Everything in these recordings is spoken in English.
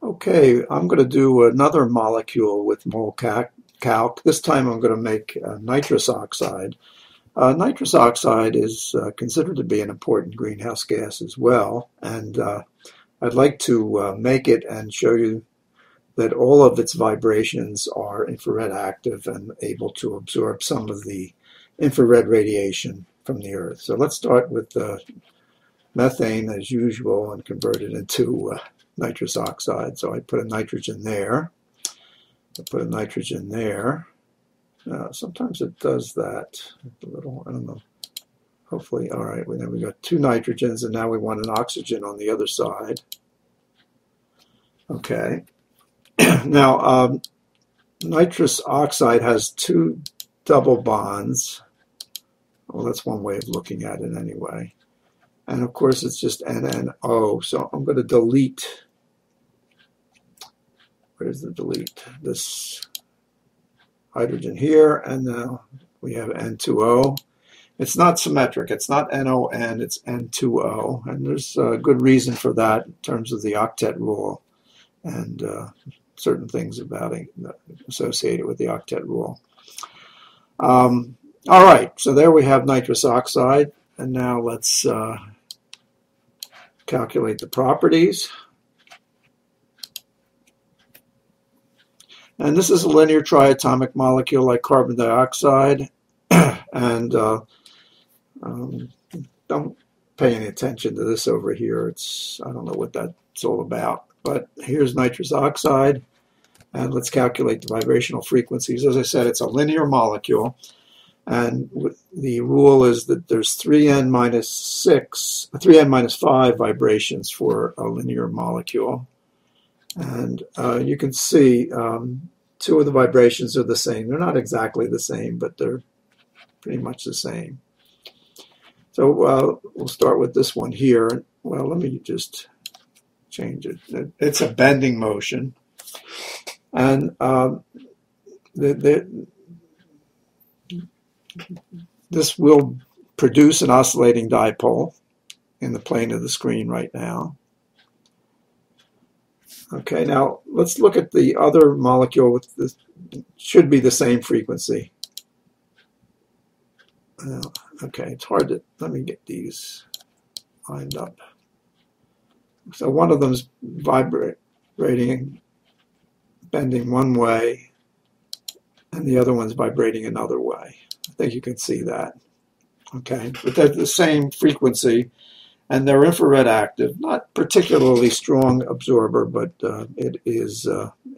Okay, I'm going to do another molecule with MolCalc. This time I'm going to make nitrous oxide. Nitrous oxide is considered to be an important greenhouse gas as well, and I'd like to make it and show you that all of its vibrations are infrared active and able to absorb some of the infrared radiation from the Earth. So let's start with methane as usual and convert it into nitrous oxide. So I put a nitrogen there. I put a nitrogen there. Sometimes it does that a little, I don't know. Hopefully, all right, then we got two nitrogens, and now we want an oxygen on the other side. Okay. Now, nitrous oxide has two double bonds. Well, that's one way of looking at it anyway. And of course, it's just NNO. So I'm going to delete. Where's the delete? This hydrogen here, and now we have N2O. It's not symmetric. It's not NON, it's N2O. And there's a good reason for that in terms of the octet rule and certain things about it associated with the octet rule. All right, so there we have nitrous oxide. And now let's calculate the properties. And this is a linear triatomic molecule like carbon dioxide. And don't pay any attention to this over here. I don't know what that's all about. But here's nitrous oxide. And let's calculate the vibrational frequencies. As I said, it's a linear molecule. And the rule is that there's 3n minus 5 vibrations for a linear molecule. And you can see two of the vibrations are the same. They're not exactly the same, but they're pretty much the same. So we'll start with this one here. Well, let me just change it. It's a bending motion. And this will produce an oscillating dipole in the plane of the screen right now. Okay, now let's look at the other molecule with this. Should be the same frequency. Okay, it's hard to, let me get these lined up. So one of them's vibrating, bending one way, and the other one's vibrating another way. I think you can see that. Okay, but they're the same frequency, and they're infrared active. Not particularly strong absorber, but it is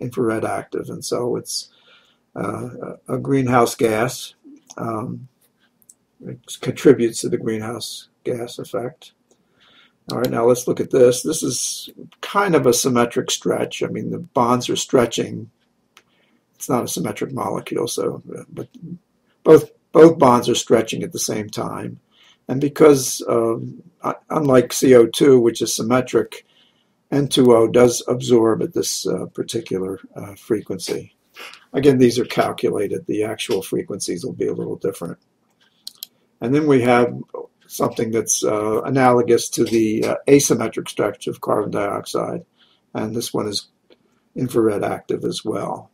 infrared active, and so it's a greenhouse gas. It contributes to the greenhouse gas effect. All right, now let's look at this. This is kind of a symmetric stretch. I mean, the bonds are stretching. It's not a symmetric molecule, so but both bonds are stretching at the same time. And because, unlike CO2, which is symmetric, N2O does absorb at this particular frequency. Again, these are calculated. The actual frequencies will be a little different. And then we have something that's analogous to the asymmetric stretch of carbon dioxide. And this one is infrared active as well.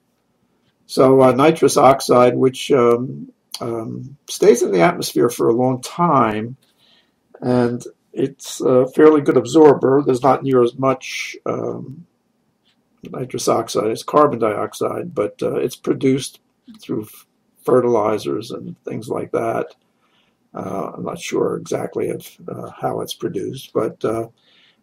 So nitrous oxide, which stays in the atmosphere for a long time, and it's a fairly good absorber. There's not near as much nitrous oxide as carbon dioxide, but it's produced through fertilizers and things like that. I'm not sure exactly of how it's produced, but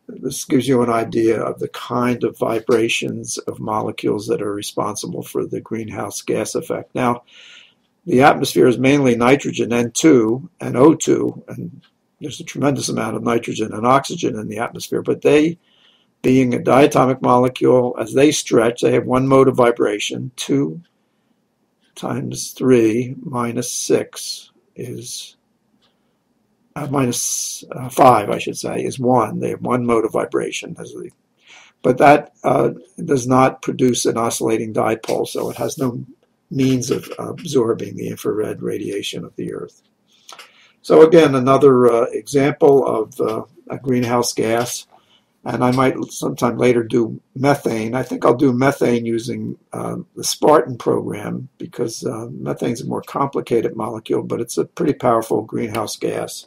this gives you an idea of the kind of vibrations of molecules that are responsible for the greenhouse gas effect. Now, the atmosphere is mainly nitrogen, N2, and O2, and there's a tremendous amount of nitrogen and oxygen in the atmosphere, but they, being a diatomic molecule, as they stretch, they have one mode of vibration. 2 times 3 minus 6 is minus 5, I should say, is 1. They have one mode of vibration. But that does not produce an oscillating dipole, so it has no means of absorbing the infrared radiation of the Earth. So again, another example of a greenhouse gas. And I might sometime later do methane. I think I'll do methane using the Spartan program, because methane is a more complicated molecule, but it's a pretty powerful greenhouse gas,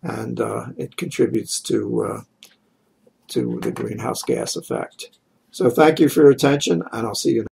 and it contributes to the greenhouse gas effect. So thank you for your attention, and I'll see you next time.